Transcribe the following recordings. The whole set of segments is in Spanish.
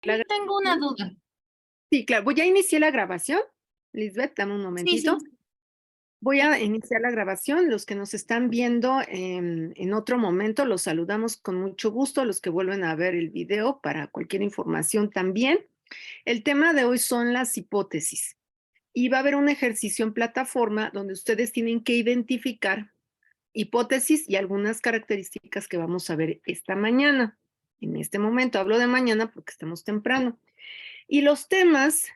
La Tengo una grabación. duda. Sí, claro. Voy a iniciar la grabación. Lisbeth, dame un Sí, momentito. sí, Voy sí. a iniciar la grabación. Los que nos están viendo en otro momento, los saludamos con mucho gusto. Los que vuelven a ver el video para cualquier información también. El tema de hoy son las hipótesis. Y va a haber un ejercicio en plataforma donde ustedes tienen que identificar hipótesis y algunas características que vamos a ver esta mañana. En este momento hablo de mañana porque estamos temprano. Y los temas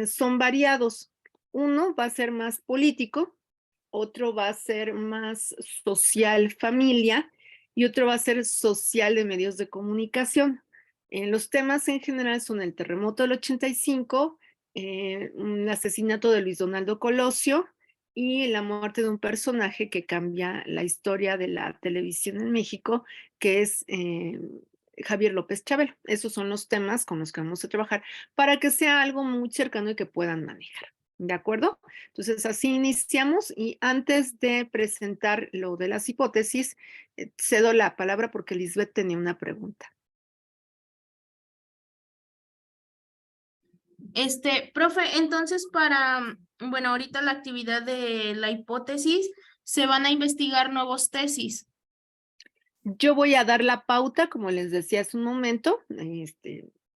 son variados. Uno va a ser más político, otro va a ser más social familia y otro va a ser social de medios de comunicación. Los temas en general son el terremoto del 85, un asesinato de Luis Donaldo Colosio y la muerte de un personaje que cambia la historia de la televisión en México, que es Javier López Chabelo. Esos son los temas con los que vamos a trabajar para que sea algo muy cercano y que puedan manejar. ¿De acuerdo? Entonces, así iniciamos y antes de presentar lo de las hipótesis, cedo la palabra porque Lisbeth tenía una pregunta. Profe, entonces bueno, ahorita la actividad de la hipótesis, se van a investigar nuevos tesis. Yo voy a dar la pauta, como les decía hace un momento.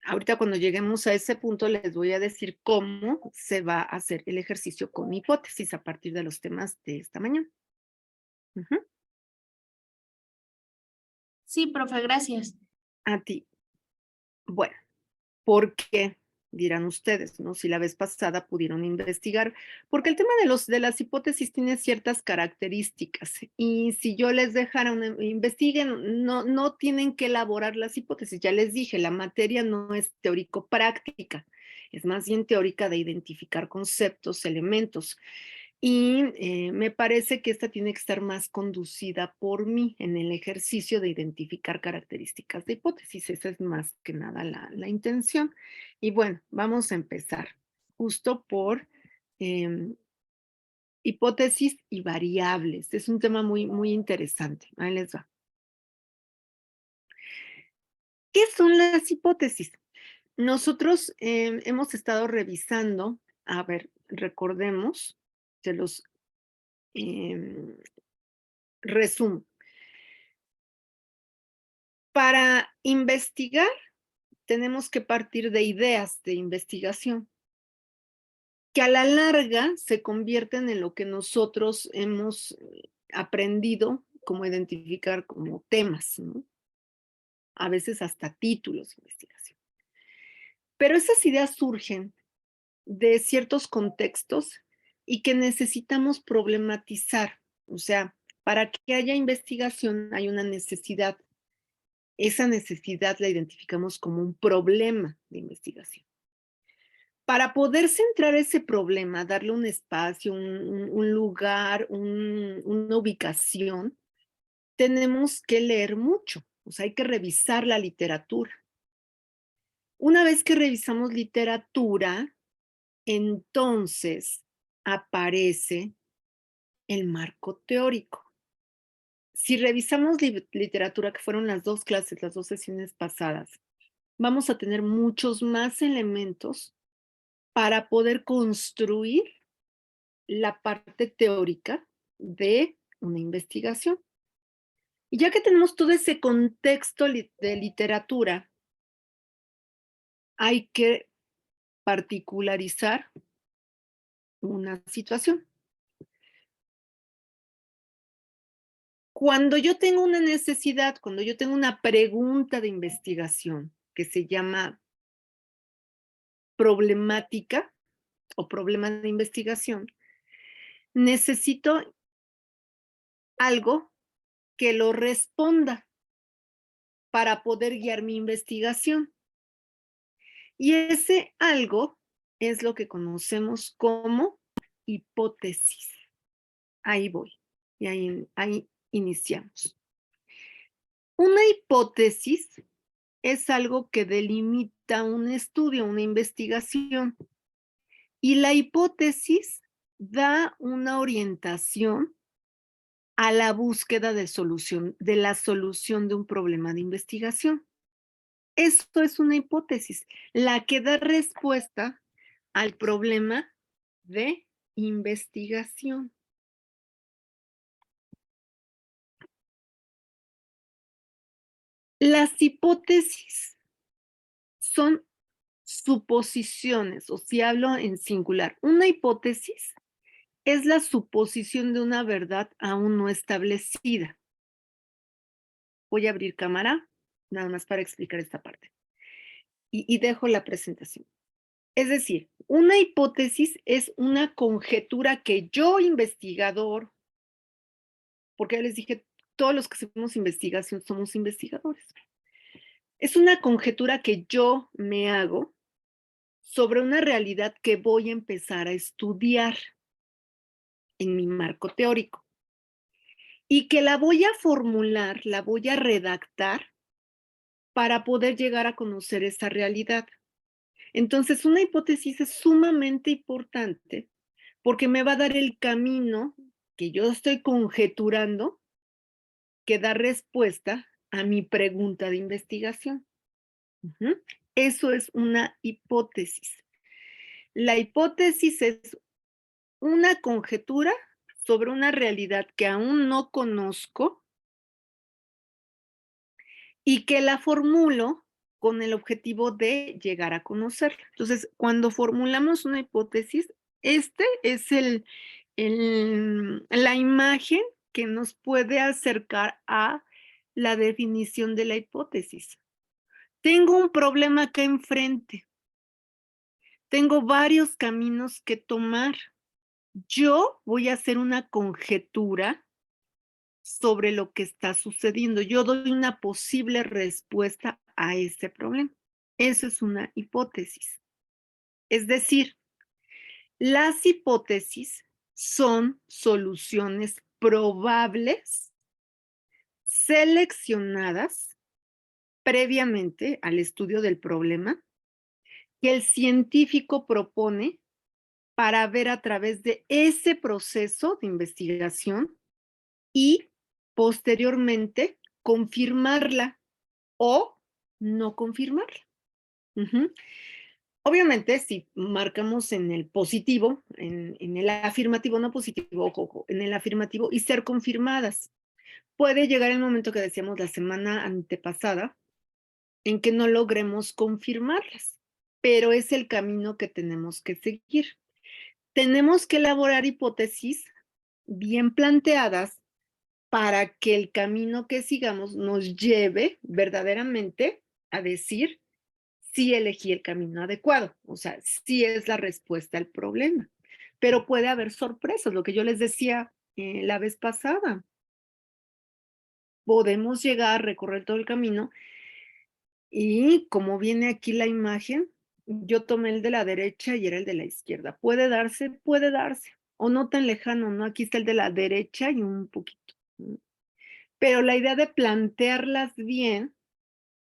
Ahorita cuando lleguemos a ese punto les voy a decir cómo se va a hacer el ejercicio con hipótesis a partir de los temas de esta mañana. Ujú. Sí, profe, gracias. A ti. Bueno. ¿Por qué? Dirán ustedes, ¿no? Si la vez pasada pudieron investigar, porque el tema de las hipótesis tiene ciertas características y si yo les dejara investiguen, no tienen que elaborar las hipótesis. Ya les dije, la materia no es teórico-práctica, es más bien teórica de identificar conceptos, elementos. Y me parece que esta tiene que estar más conducida por mí en el ejercicio de identificar características de hipótesis. Esa es más que nada la intención. Y bueno, vamos a empezar justo por em, hipótesis y variables. Es un tema muy interesante. Ahí les va. ¿Qué son las hipótesis? Nosotros hemos estado revisando, a ver, recordemos, se los em, resumo. Para investigar tenemos que partir de ideas de investigación, que a la larga se convierten en lo que nosotros hemos aprendido como identificar como temas, ¿no? A veces hasta títulos de investigación. Pero esas ideas surgen de ciertos contextos y que necesitamos problematizar. O sea, para que haya investigación hay una necesidad. Esa necesidad la identificamos como un problema de investigación. Para poder centrar ese problema, darle un espacio, un lugar, una ubicación, tenemos que leer mucho, o sea, hay que revisar la literatura. Una vez que revisamos literatura, entonces aparece el marco teórico. Si revisamos literatura, que fueron las 2 clases, las 2 sesiones pasadas, vamos a tener muchos más elementos para poder construir la parte teórica de una investigación. Y ya que tenemos todo ese contexto de literatura, hay que particularizar una situación. Cuando yo tengo una necesidad, cuando yo tengo una pregunta de investigación que se llama problemática o problema de investigación, necesito algo que lo responda para poder guiar mi investigación. Y ese algo es lo que conocemos como hipótesis. Ahí voy. Y ahí iniciamos. Una hipótesis es algo que delimita un estudio, una investigación. Y la hipótesis da una orientación a la búsqueda de solución, de la solución de un problema de investigación. Esto es una hipótesis, la que da respuesta al problema de investigación. Las hipótesis son suposiciones, o si hablo en singular, una hipótesis es la suposición de una verdad aún no establecida. Voy a abrir cámara, nada más para explicar esta parte. Y dejo la presentación. Es decir, una hipótesis es una conjetura que yo, investigador, porque ya les dije, todos los que hacemos investigación somos investigadores. Es una conjetura que yo me hago sobre una realidad que voy a empezar a estudiar en mi marco teórico y que la voy a formular, la voy a redactar para poder llegar a conocer esa realidad. Entonces, una hipótesis es sumamente importante porque me va a dar el camino que yo estoy conjeturando que da respuesta a mi pregunta de investigación. Eso es una hipótesis. La hipótesis es una conjetura sobre una realidad que aún no conozco y que la formulo con el objetivo de llegar a conocerla. Entonces, cuando formulamos una hipótesis, este es la imagen que nos puede acercar a la definición de la hipótesis. Tengo un problema acá enfrente. Tengo varios caminos que tomar. Yo voy a hacer una conjetura sobre lo que está sucediendo. Yo doy una posible respuesta a ese problema. Eso es una hipótesis. Es decir, las hipótesis son soluciones probables seleccionadas previamente al estudio del problema que el científico propone para ver a través de ese proceso de investigación y posteriormente confirmarla o no confirmarla. Obviamente, si marcamos en el positivo, en el afirmativo, no positivo, ojo, en el afirmativo y ser confirmadas. Puede llegar el momento que decíamos la semana antepasada en que no logremos confirmarlas, pero es el camino que tenemos que seguir. Tenemos que elaborar hipótesis bien planteadas para que el camino que sigamos nos lleve verdaderamente a decir si elegí el camino adecuado, o sea, si es la respuesta al problema. Pero puede haber sorpresas, lo que yo les decía la vez pasada. Podemos llegar a recorrer todo el camino y como viene aquí la imagen, yo tomé el de la derecha y era el de la izquierda. Puede darse, o no tan lejano, ¿no? Aquí está el de la derecha y un poquito. Pero la idea de plantearlas bien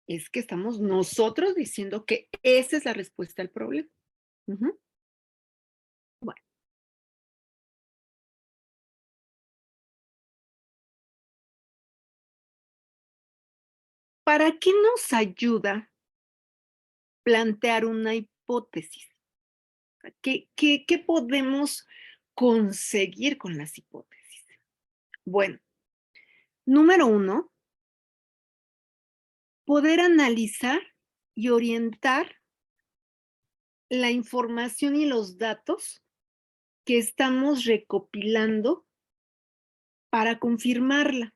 es que estamos nosotros diciendo que esa es la respuesta al problema. Ujú. Bueno, ¿para qué nos ayuda plantear una hipótesis? ¿Qué podemos conseguir con las hipótesis? Bueno, número uno, poder analizar y orientar la información y los datos que estamos recopilando para confirmarla.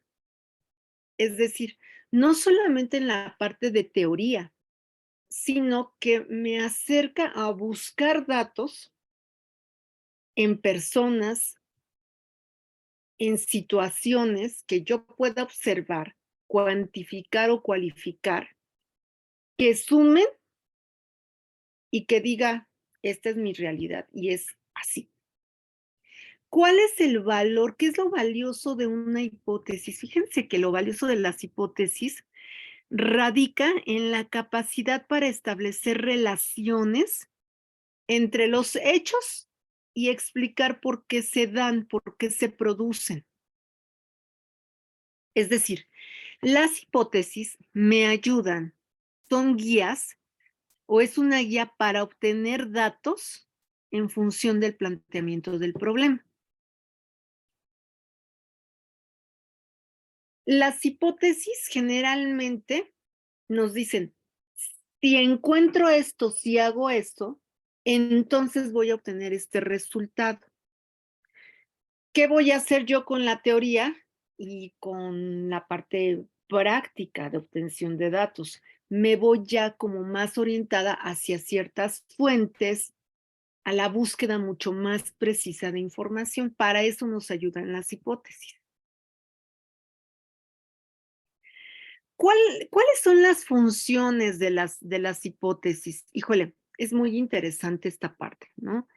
Es decir, no solamente en la parte de teoría, sino que me acerca a buscar datos en personas, en situaciones que yo pueda observar, cuantificar o cualificar, que sumen y que diga, esta es mi realidad y es así. ¿Cuál es el valor? ¿Qué es lo valioso de una hipótesis? Fíjense que lo valioso de las hipótesis radica en la capacidad para establecer relaciones entre los hechos y explicar por qué se dan, por qué se producen. Es decir, las hipótesis me ayudan son guías o es una guía para obtener datos en función del planteamiento del problema. Las hipótesis generalmente nos dicen, si encuentro esto, si hago esto, entonces voy a obtener este resultado. ¿Qué voy a hacer yo con la teoría y con la parte práctica de obtención de datos? Me voy ya como más orientada hacia ciertas fuentes, a la búsqueda mucho más precisa de información. Para eso nos ayudan las hipótesis. ¿Cuáles son las funciones de las hipótesis? Híjole, es muy interesante esta parte, ¿no?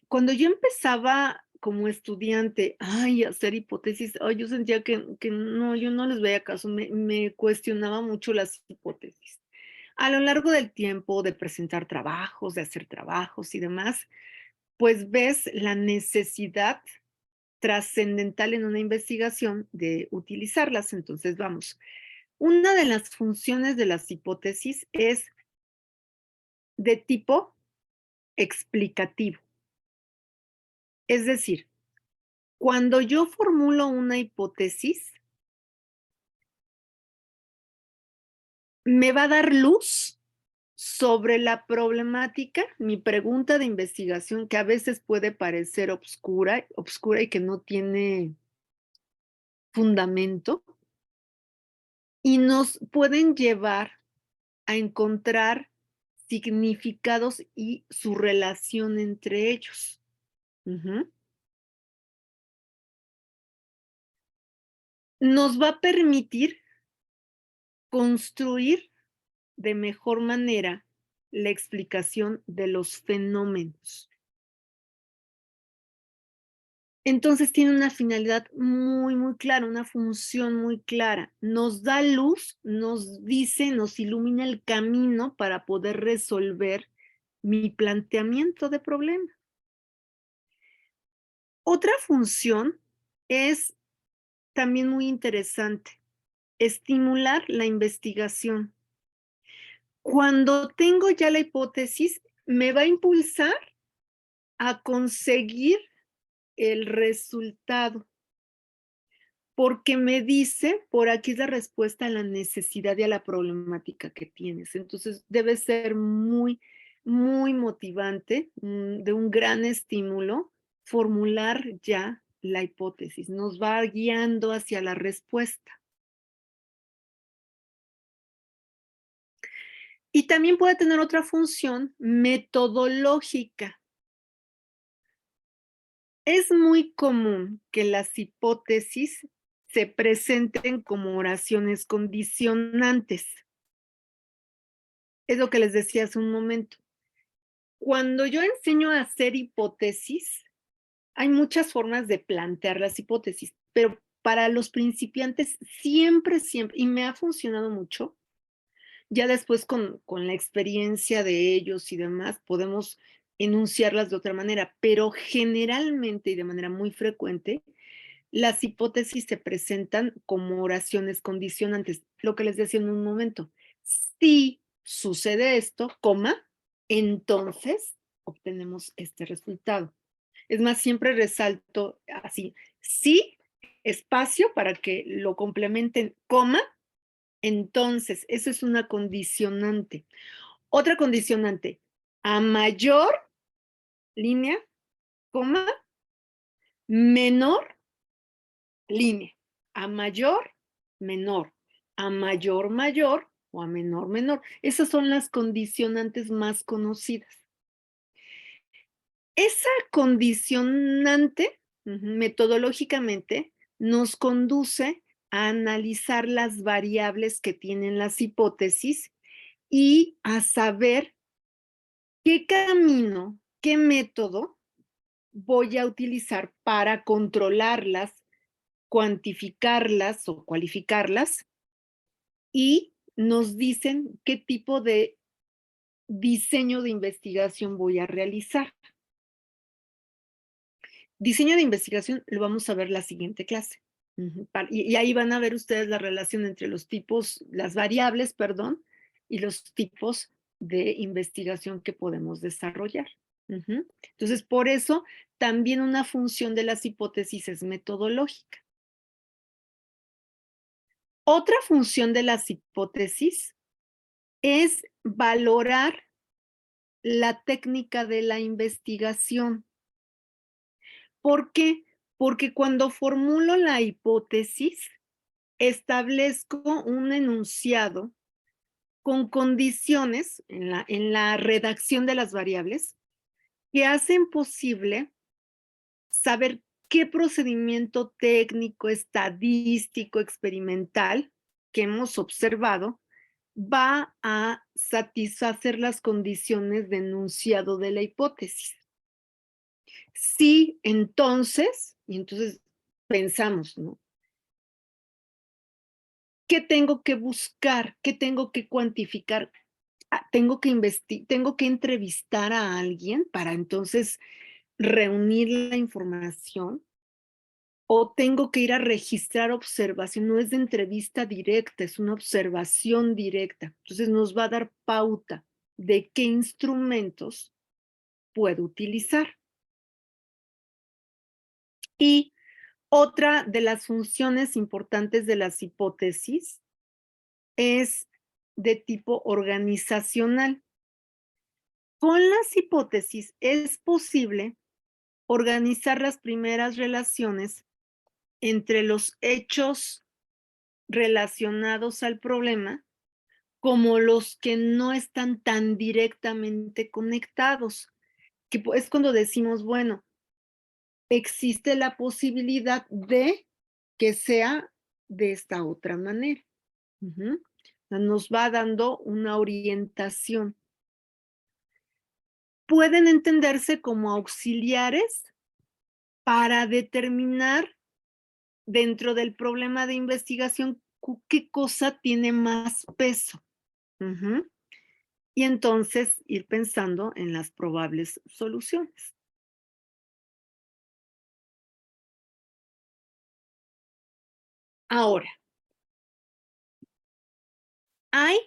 Cuando yo empezaba como estudiante, ay, a hacer hipótesis, ay, yo sentía que no, yo no les veía caso, me cuestionaba mucho las hipótesis. A lo largo del tiempo de presentar trabajos, de hacer trabajos y demás, pues ves la necesidad trascendental en una investigación de utilizarlas. Entonces, vamos, una de las funciones de las hipótesis es de tipo explicativo. Es decir, cuando yo formulo una hipótesis, me va a dar luz sobre la problemática, mi pregunta de investigación, que a veces puede parecer obscura y que no tiene fundamento, y nos pueden llevar a encontrar significados y su relación entre ellos. Ujú. Nos va a permitir construir de mejor manera la explicación de los fenómenos. Entonces tiene una finalidad muy, muy clara, una función muy clara. Nos da luz, nos dice, nos ilumina el camino para poder resolver mi planteamiento de problema. Otra función es también muy interesante, estimular la investigación. Cuando tengo ya la hipótesis, me va a impulsar a conseguir el resultado, porque me dice, por aquí es la respuesta a la necesidad y a la problemática que tienes. Entonces, debe ser muy, muy motivante, de un gran estímulo, formular ya la hipótesis. Nos va guiando hacia la respuesta. Y también puede tener otra función metodológica. Es muy común que las hipótesis se presenten como oraciones condicionantes. Es lo que les decía hace un momento. Cuando yo enseño a hacer hipótesis, hay muchas formas de plantear las hipótesis, pero para los principiantes siempre, siempre, y me ha funcionado mucho, ya después con la experiencia de ellos y demás, podemos enunciarlas de otra manera, pero generalmente y de manera muy frecuente, las hipótesis se presentan como oraciones condicionantes, lo que les decía en un momento. Si sucede esto, coma, entonces obtenemos este resultado. Es más, siempre resalto así, sí, espacio para que lo complementen, coma, entonces, eso es una condicionante. Otra condicionante, a mayor línea, coma, menor línea. A mayor, menor. A mayor, mayor o a menor, menor. Esas son las condicionantes más conocidas. Esa condicionante, metodológicamente, nos conduce a analizar las variables que tienen las hipótesis y a saber qué camino, qué método voy a utilizar para controlarlas, cuantificarlas o cualificarlas, y nos dicen qué tipo de diseño de investigación voy a realizar. Diseño de investigación lo vamos a ver la siguiente clase. Y ahí van a ver ustedes la relación entre los tipos, las variables, perdón, y los tipos de investigación que podemos desarrollar. Entonces, por eso también una función de las hipótesis es metodológica. Otra función de las hipótesis es valorar la técnica de la investigación. ¿Por qué? Porque cuando formulo la hipótesis, establezco un enunciado con condiciones en la redacción de las variables que hacen posible saber qué procedimiento técnico, estadístico, experimental que hemos observado va a satisfacer las condiciones de enunciado de la hipótesis. Sí, entonces, y entonces pensamos, ¿no? ¿Qué tengo que buscar? ¿Qué tengo que cuantificar? Tengo que tengo que entrevistar a alguien para entonces reunir la información, o tengo que ir a registrar observación. No es de entrevista directa, es una observación directa. Entonces nos va a dar pauta de qué instrumentos puedo utilizar. Y otra de las funciones importantes de las hipótesis es de tipo organizacional. Con las hipótesis es posible organizar las primeras relaciones entre los hechos relacionados al problema, como los que no están tan directamente conectados, que es cuando decimos, bueno, existe la posibilidad de que sea de esta otra manera. Nos va dando una orientación. Pueden entenderse como auxiliares para determinar dentro del problema de investigación qué cosa tiene más peso. Y entonces ir pensando en las probables soluciones. Ahora, hay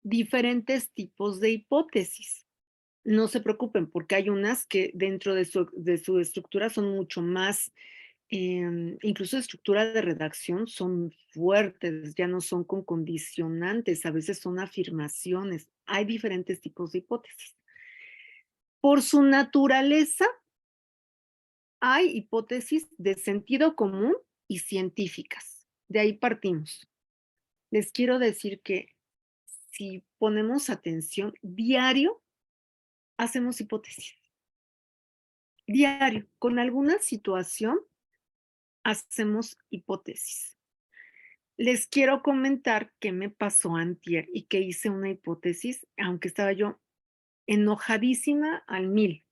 diferentes tipos de hipótesis. No se preocupen, porque hay unas que dentro de su estructura son mucho más, incluso estructura de redacción son fuertes, ya no son con condicionantes, a veces son afirmaciones. Hay diferentes tipos de hipótesis. Por su naturaleza, hay hipótesis de sentido común y científicas. De ahí partimos. Les quiero decir que si ponemos atención, diario hacemos hipótesis. Diario, con alguna situación, hacemos hipótesis. Les quiero comentar qué me pasó antier y que hice una hipótesis, aunque estaba yo enojadísima al 1000.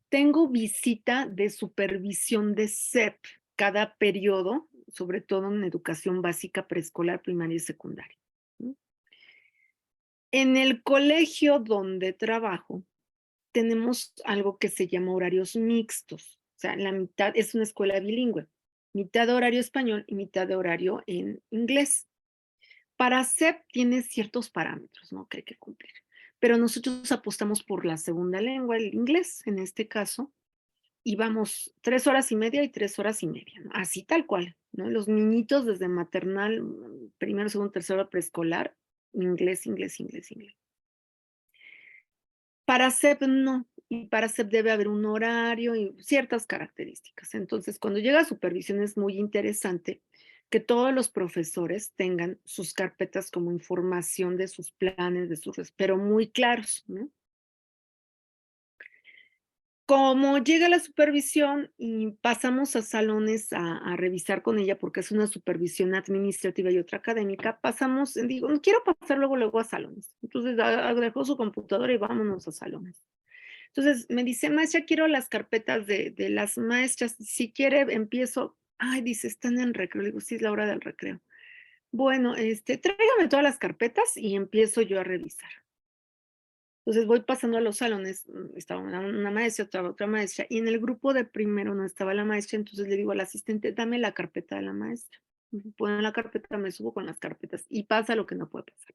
Tengo visita de supervisión de SEP cada periodo, sobre todo en educación básica, preescolar, primaria y secundaria. En el colegio donde trabajo, tenemos algo que se llama horarios mixtos. O sea, la mitad es una escuela bilingüe, mitad de horario español y mitad de horario en inglés. Para SEP tiene ciertos parámetros, ¿no? Que hay que cumplir. Pero nosotros apostamos por la segunda lengua, el inglés en este caso, y vamos 3 horas y media y 3 horas y media, ¿no? Así tal cual, ¿no? Los niñitos desde maternal, primero, segundo, tercero, preescolar, inglés, inglés, inglés, inglés. Para SEP no, y para SEP debe haber un horario y ciertas características. Entonces, cuando llega a supervisión es muy interesante que todos los profesores tengan sus carpetas como información de sus planes, de sus, pero muy claros, ¿no? Como llega la supervisión y pasamos a salones a revisar con ella, porque es una supervisión administrativa y otra académica, pasamos, digo, no quiero pasar luego a salones. Entonces dejó su computadora y vámonos a salones. Entonces me dice, maestra, quiero las carpetas de las maestras. Si quiere, empiezo. Ay, dice, están en recreo. Le digo, sí, es la hora del recreo. Bueno, tráigame todas las carpetas y empiezo yo a revisar. Entonces voy pasando a los salones, estaba una maestra, otra maestra, y en el grupo de primero no estaba la maestra, entonces le digo al asistente, dame la carpeta de la maestra. Pone la carpeta, me subo con las carpetas y pasa lo que no puede pasar.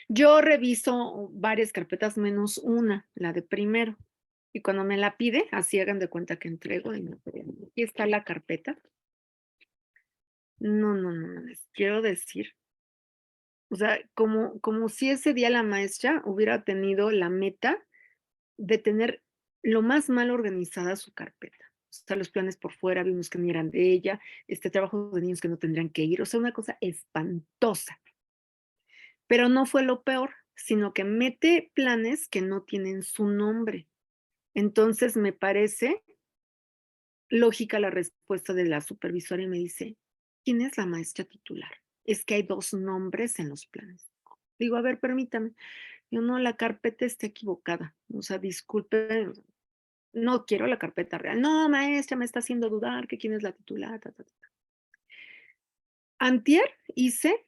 Yo reviso varias carpetas menos una, la de primero. Y cuando me la pide, así hagan de cuenta que entrego y me piden, aquí está la carpeta. No, no, no, no, les quiero decir, o sea, como si ese día la maestra hubiera tenido la meta de tener lo más mal organizada su carpeta. O sea, los planes por fuera, vimos que ni eran de ella, trabajo de niños que no tendrían que ir, o sea, una cosa espantosa. Pero no fue lo peor, sino que mete planes que no tienen su nombre. Entonces, me parece lógica la respuesta de la supervisora y me dice: "¿Quién es la maestra titular? Es que hay 2 nombres en los planes". Digo: "A ver, permítame". Yo: "No, la carpeta está equivocada. O sea, disculpe, no quiero la carpeta real". "No, maestra, me está haciendo dudar que quién es la titular, ta, ta, ta". Antier hice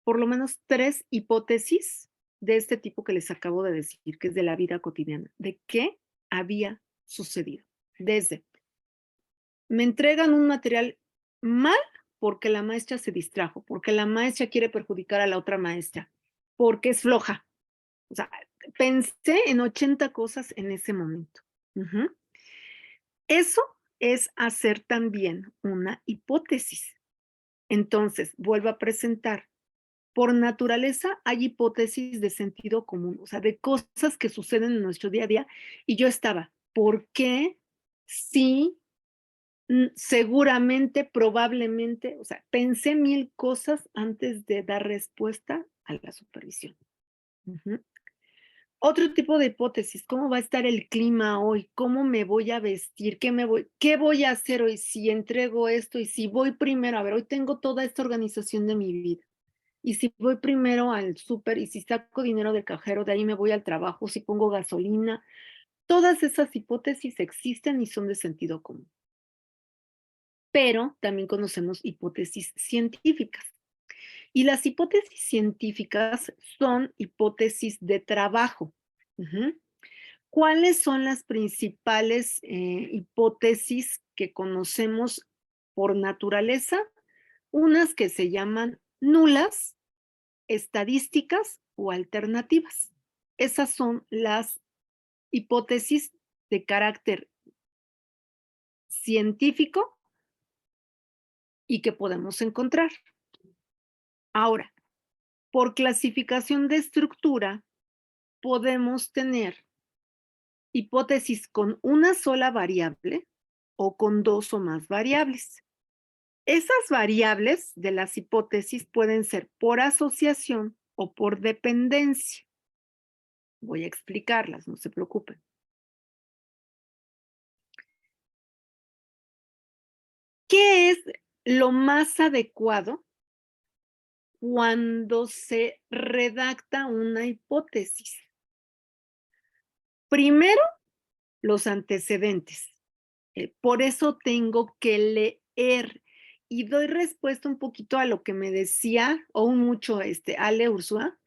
por lo menos 3 hipótesis de este tipo que les acabo de decir, que es de la vida cotidiana, de qué había sucedido. Desde, me entregan un material mal porque la maestra se distrajo, porque la maestra quiere perjudicar a la otra maestra, porque es floja. O sea, pensé en 80 cosas en ese momento. Ujú. Eso es hacer también una hipótesis. Entonces, vuelvo a presentar. Por naturaleza hay hipótesis de sentido común, o sea, de cosas que suceden en nuestro día a día, y yo estaba, ¿por qué? Sí, seguramente, probablemente, o sea, pensé 1000 cosas antes de dar respuesta a la supervisión. Ujú. Otro tipo de hipótesis, ¿cómo va a estar el clima hoy? ¿Cómo me voy a vestir? ¿Qué voy a hacer hoy si entrego esto y si voy primero? A ver, hoy tengo toda esta organización de mi vida. Y si voy primero al súper y si saco dinero del cajero, de ahí me voy al trabajo, si pongo gasolina, todas esas hipótesis existen y son de sentido común. Pero también conocemos hipótesis científicas. Y las hipótesis científicas son hipótesis de trabajo. Ujú. ¿Cuáles son las principales hipótesis que conocemos por naturaleza? Unas que se llaman nulas, estadísticas o alternativas. Esas son las hipótesis de carácter científico y que podemos encontrar. Ahora, por clasificación de estructura, podemos tener hipótesis con una sola variable o con 2 o más variables. Esas variables de las hipótesis pueden ser por asociación o por dependencia. Voy a explicarlas, no se preocupen. ¿Qué es lo más adecuado cuando se redacta una hipótesis? Primero, los antecedentes. Por eso tengo que leer y doy respuesta un poquito a lo que me decía, o un mucho, Ale Ursúa,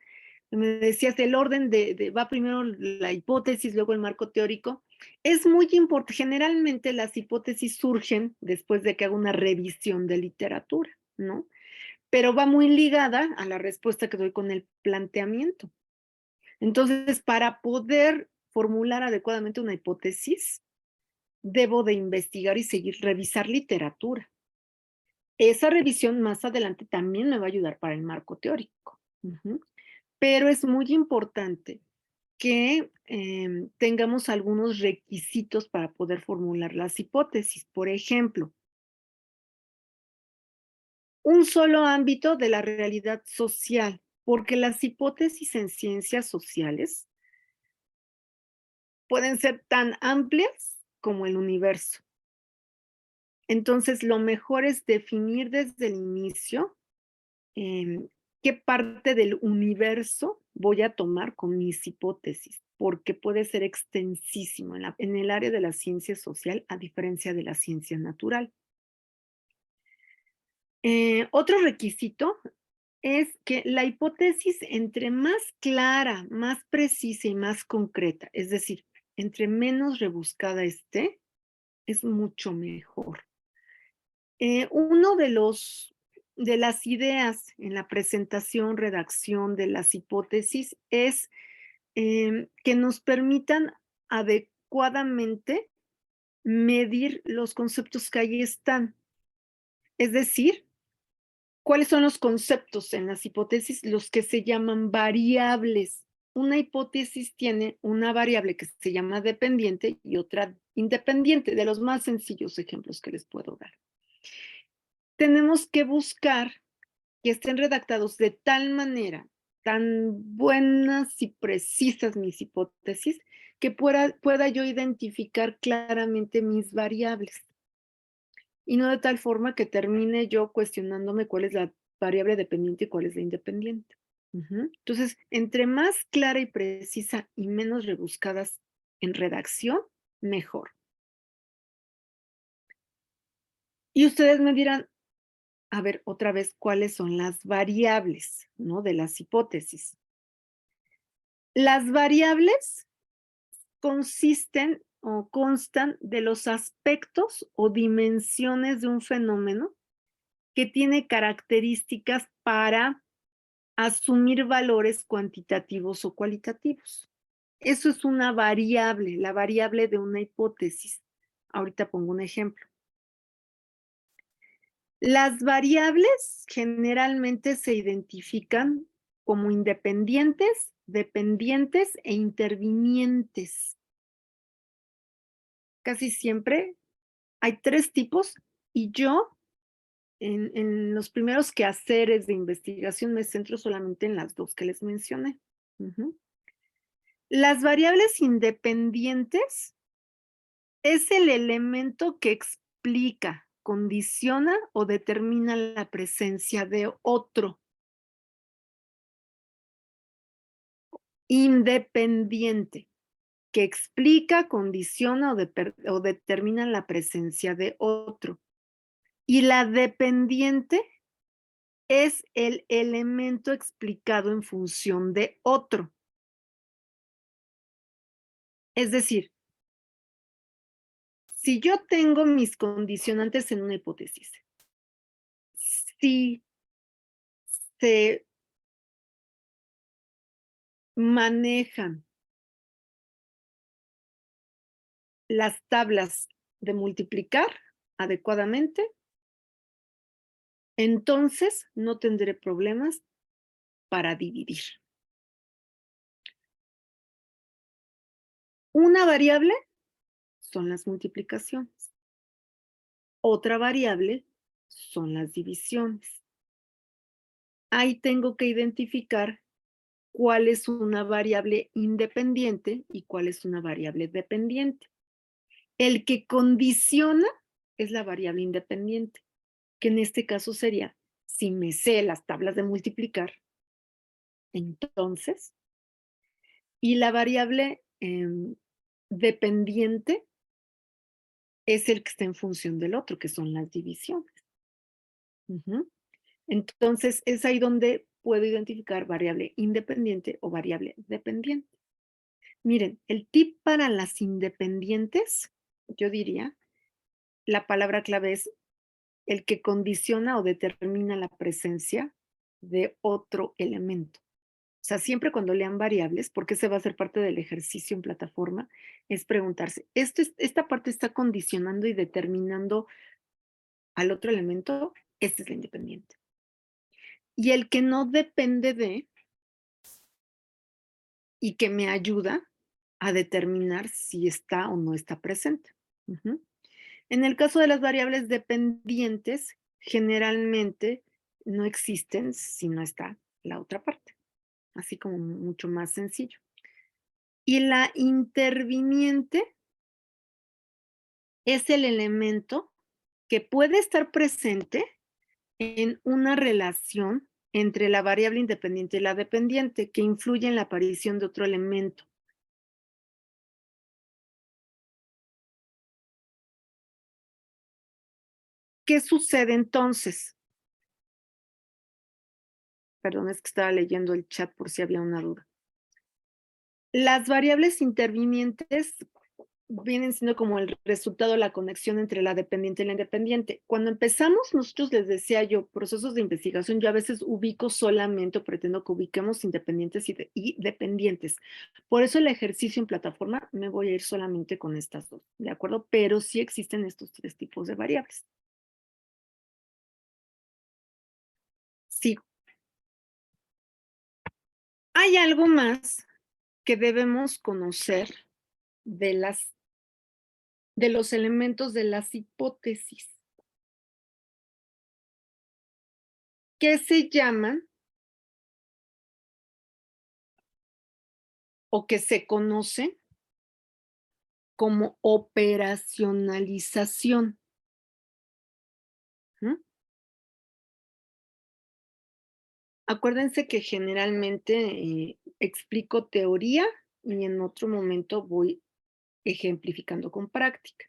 que me decías el orden va primero la hipótesis, luego el marco teórico. Es muy importante, generalmente las hipótesis surgen después de que hago una revisión de literatura, ¿no? Pero va muy ligada a la respuesta que doy con el planteamiento. Entonces, para poder formular adecuadamente una hipótesis, debo de investigar y revisar literatura. Esa revisión más adelante también me va a ayudar para el marco teórico. Ujú. Pero es muy importante que tengamos algunos requisitos para poder formular las hipótesis. Por ejemplo, un solo ámbito de la realidad social, porque las hipótesis en ciencias sociales pueden ser tan amplias como el universo. Entonces, lo mejor es definir desde el inicio qué parte del universo voy a tomar con mis hipótesis, porque puede ser extensísimo en el área de la ciencia social, a diferencia de la ciencia natural. Otro requisito es que la hipótesis entre más clara, más precisa y más concreta, es decir, entre menos rebuscada esté, es mucho mejor. Uno de las ideas en la presentación, redacción de las hipótesis es que nos permitan adecuadamente medir los conceptos que ahí están. Es decir, ¿cuáles son los conceptos en las hipótesis? Los que se llaman variables. Una hipótesis tiene una variable que se llama dependiente y otra independiente, de los más sencillos ejemplos que les puedo dar. Tenemos que buscar que estén redactados de tal manera, tan buenas y precisas mis hipótesis, que pueda yo identificar claramente mis variables. Y no de tal forma que termine yo cuestionándome cuál es la variable dependiente y cuál es la independiente. Entonces, entre más clara y precisa y menos rebuscadas en redacción, mejor. Y ustedes me dirán, a ver, otra vez, ¿cuáles son las variables, no, de las hipótesis? Las variables consisten o constan de los aspectos o dimensiones de un fenómeno que tiene características para asumir valores cuantitativos o cualitativos. Eso es una variable, la variable de una hipótesis. Ahorita pongo un ejemplo. Las variables generalmente se identifican como independientes, dependientes e intervinientes. Casi siempre hay 3 tipos y yo en los primeros quehaceres de investigación me centro solamente en las 2 que les mencioné. Ujú. Las variables independientes es el elemento que explica, condiciona o determina la presencia de otro. Independiente, que explica, condiciona o determina la presencia de otro. Y la dependiente es el elemento explicado en función de otro. Es decir, si yo tengo mis condicionantes en una hipótesis, si se manejan las tablas de multiplicar adecuadamente, entonces no tendré problemas para dividir. Una variable son las multiplicaciones. Otra variable son las divisiones. Ahí tengo que identificar cuál es una variable independiente y cuál es una variable dependiente. El que condiciona es la variable independiente, que en este caso sería, si me sé las tablas de multiplicar, entonces, y la variable dependiente es el que está en función del otro, que son las divisiones. Ujú. Entonces, es ahí donde puedo identificar variable independiente o variable dependiente. Miren, el tip para las independientes, yo diría, la palabra clave es el que condiciona o determina la presencia de otro elemento. O sea, siempre cuando lean variables, porque ese va a ser parte del ejercicio en plataforma, es preguntarse, ¿esta parte está condicionando y determinando al otro elemento? Este es la independiente. Y el que no depende de y que me ayuda a determinar si está o no está presente. Ujú. En el caso de las variables dependientes, generalmente no existen si no está la otra parte, así como mucho más sencillo. Y la interviniente es el elemento que puede estar presente en una relación entre la variable independiente y la dependiente, que influye en la aparición de otro elemento. ¿Qué sucede entonces? Perdón, es que estaba leyendo el chat por si había una duda. Las variables intervinientes vienen siendo como el resultado de la conexión entre la dependiente y la independiente. Cuando empezamos, nosotros les decía yo, procesos de investigación, yo a veces ubico solamente o pretendo que ubiquemos independientes y dependientes. Por eso el ejercicio en plataforma me voy a ir solamente con estas dos, ¿de acuerdo? Pero sí existen estos tres tipos de variables. Sigo. Hay algo más que debemos conocer de los elementos de las hipótesis, que se llaman o que se conocen como operacionalización. ¿Mm? Acuérdense que generalmente explico teoría y en otro momento voy ejemplificando con práctica.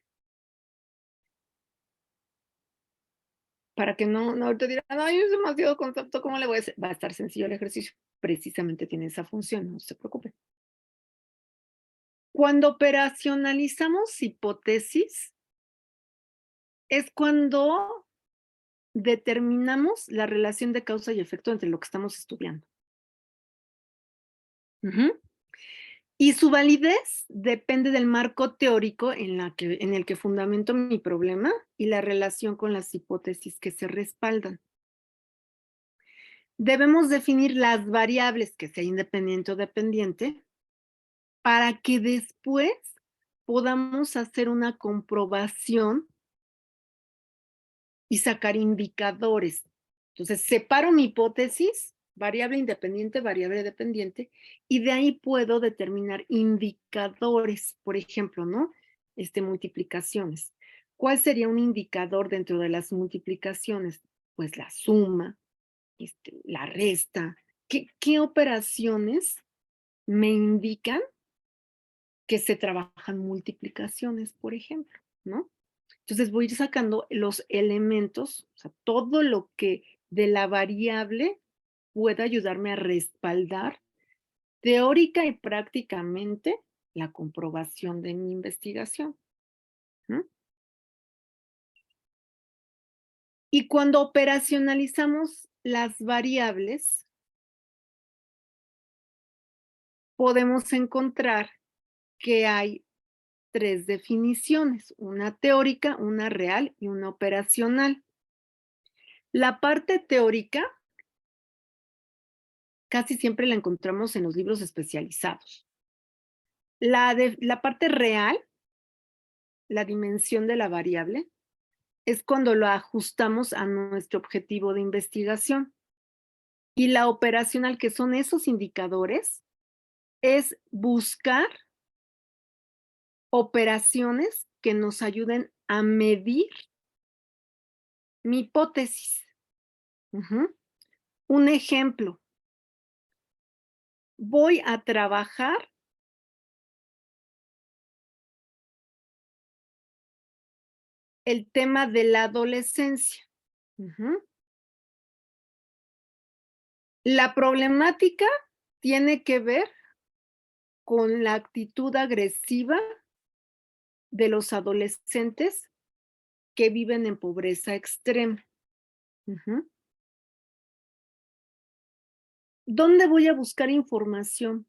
Para que no ahorita dirán, ay, es demasiado concepto, ¿cómo le voy a hacer? Va a estar sencillo el ejercicio. Precisamente tiene esa función, no se preocupen. Cuando operacionalizamos hipótesis, es cuando determinamos la relación de causa y efecto entre lo que estamos estudiando. Ujú. Y su validez depende del marco teórico en el que fundamento mi problema y la relación con las hipótesis que se respaldan. Debemos definir las variables, que sea independiente o dependiente, para que después podamos hacer una comprobación y sacar indicadores. Entonces, separo mi hipótesis, variable independiente, variable dependiente, y de ahí puedo determinar indicadores, por ejemplo, ¿no? Multiplicaciones. ¿Cuál sería un indicador dentro de las multiplicaciones? Pues la suma, la resta. ¿Qué operaciones me indican que se trabajan multiplicaciones, por ejemplo, ¿no? Entonces voy a ir sacando los elementos, o sea, todo lo que de la variable pueda ayudarme a respaldar teórica y prácticamente la comprobación de mi investigación. ¿Mm? Y cuando operacionalizamos las variables, podemos encontrar que hay tres definiciones, una teórica, una real y una operacional. La parte teórica casi siempre la encontramos en los libros especializados. La parte real, la dimensión de la variable, es cuando lo ajustamos a nuestro objetivo de investigación. Y la operacional, que son esos indicadores, es buscar operaciones que nos ayuden a medir mi hipótesis. Ujú. Un ejemplo, voy a trabajar el tema de la adolescencia. Ujú. La problemática tiene que ver con la actitud agresiva de los adolescentes que viven en pobreza extrema. Ujú. ¿Dónde voy a buscar información?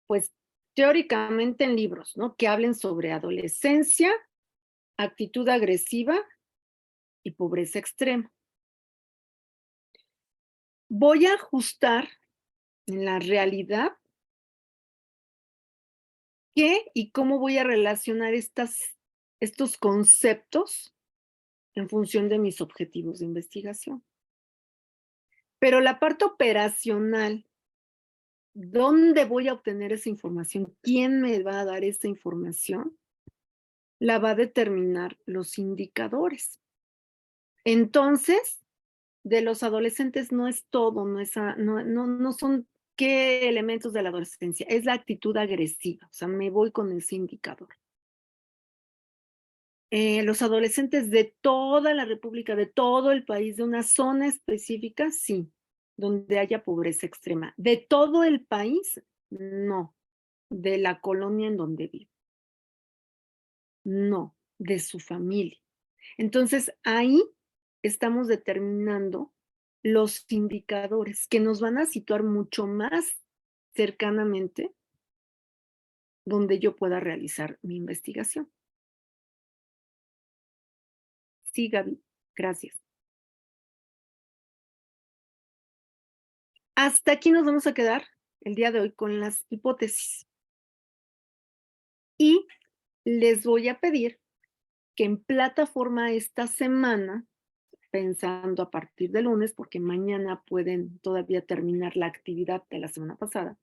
Pues teóricamente en libros, ¿no? Que hablen sobre adolescencia, actitud agresiva y pobreza extrema. Voy a ajustar en la realidad qué y cómo voy a relacionar estos conceptos en función de mis objetivos de investigación. Pero la parte operacional, ¿dónde voy a obtener esa información? ¿Quién me va a dar esa información? La va a determinar los indicadores. Entonces, de los adolescentes no es todo, no son qué elementos de la adolescencia, es la actitud agresiva, o sea, me voy con ese indicador. Los adolescentes de toda la república, de todo el país, de una zona específica, sí. donde haya pobreza extrema. De todo el país, no. De la colonia en donde vive. No, de su familia. Entonces, ahí estamos determinando los indicadores que nos van a situar mucho más cercanamente donde yo pueda realizar mi investigación. Sí, Gaby, gracias. Hasta aquí nos vamos a quedar el día de hoy con las hipótesis. Y les voy a pedir que en plataforma esta semana, pensando a partir de lunes, porque mañana pueden todavía terminar la actividad de la semana pasada,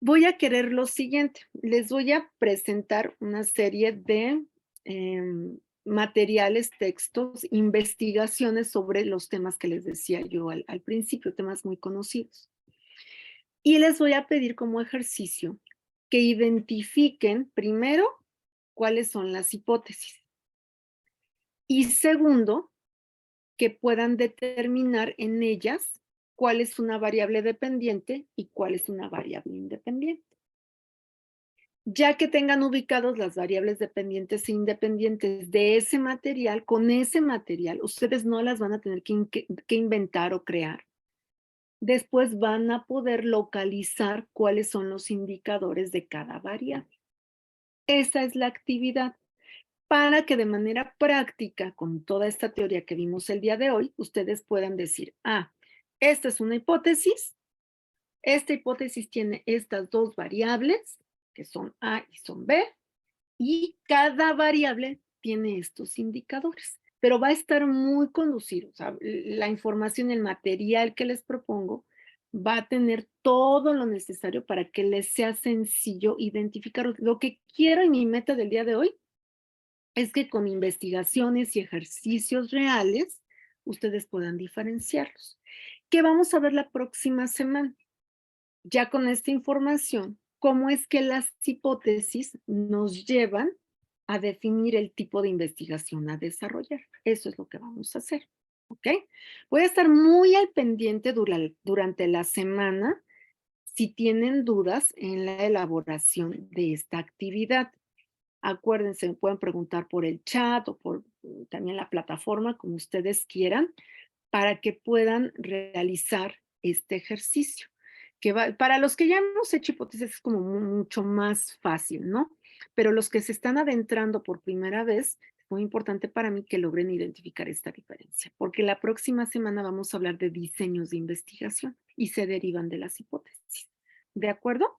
voy a querer lo siguiente. Les voy a presentar una serie de materiales, textos, investigaciones sobre los temas que les decía yo al principio, temas muy conocidos. Y les voy a pedir como ejercicio que identifiquen primero cuáles son las hipótesis. Y segundo, que puedan determinar en ellas cuál es una variable dependiente y cuál es una variable independiente. Ya que tengan ubicados las variables dependientes e independientes de ese material, con ese material, ustedes no las van a tener que inventar o crear. Después van a poder localizar cuáles son los indicadores de cada variable. Esa es la actividad para que de manera práctica, con toda esta teoría que vimos el día de hoy, ustedes puedan decir, esta es una hipótesis, esta hipótesis tiene estas dos variables, que son A y son B, y cada variable tiene estos indicadores, pero va a estar muy conducido, o sea, la información, el material que les propongo va a tener todo lo necesario para que les sea sencillo identificar. Lo que quiero y mi meta del día de hoy es que con investigaciones y ejercicios reales ustedes puedan diferenciarlos. ¿Qué vamos a ver la próxima semana? Ya con esta información, cómo es que las hipótesis nos llevan a definir el tipo de investigación a desarrollar. Eso es lo que vamos a hacer, ¿ok? Voy a estar muy al pendiente durante la semana si tienen dudas en la elaboración de esta actividad. Acuérdense, me pueden preguntar por el chat o por también la plataforma, como ustedes quieran, para que puedan realizar este ejercicio. Para los que ya hemos hecho hipótesis es como mucho más fácil, ¿no? Pero los que se están adentrando por primera vez, es muy importante para mí que logren identificar esta diferencia, porque la próxima semana vamos a hablar de diseños de investigación y se derivan de las hipótesis. ¿De acuerdo?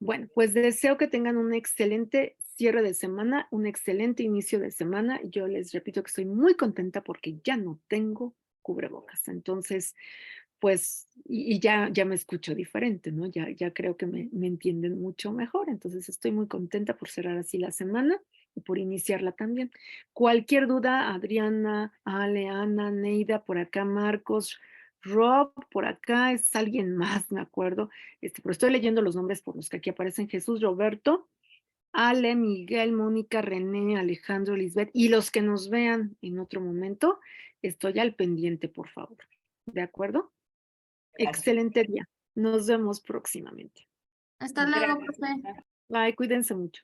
Bueno, pues deseo que tengan un excelente cierre de semana, un excelente inicio de semana. Yo les repito que estoy muy contenta porque ya no tengo cubrebocas. Entonces, pues, y ya me escucho diferente, ¿no? Ya creo que me entienden mucho mejor. Entonces, estoy muy contenta por cerrar así la semana y por iniciarla también. Cualquier duda, Adriana, Ale, Ana, Neida, por acá, Marcos, Rob, por acá es alguien más, me acuerdo. Pero estoy leyendo los nombres por los que aquí aparecen: Jesús, Roberto, Ale, Miguel, Mónica, René, Alejandro, Lisbeth, y los que nos vean en otro momento, estoy al pendiente, por favor. ¿De acuerdo? Gracias. Excelente día. Nos vemos próximamente. Hasta luego, profe. Gracias. Bye, cuídense mucho.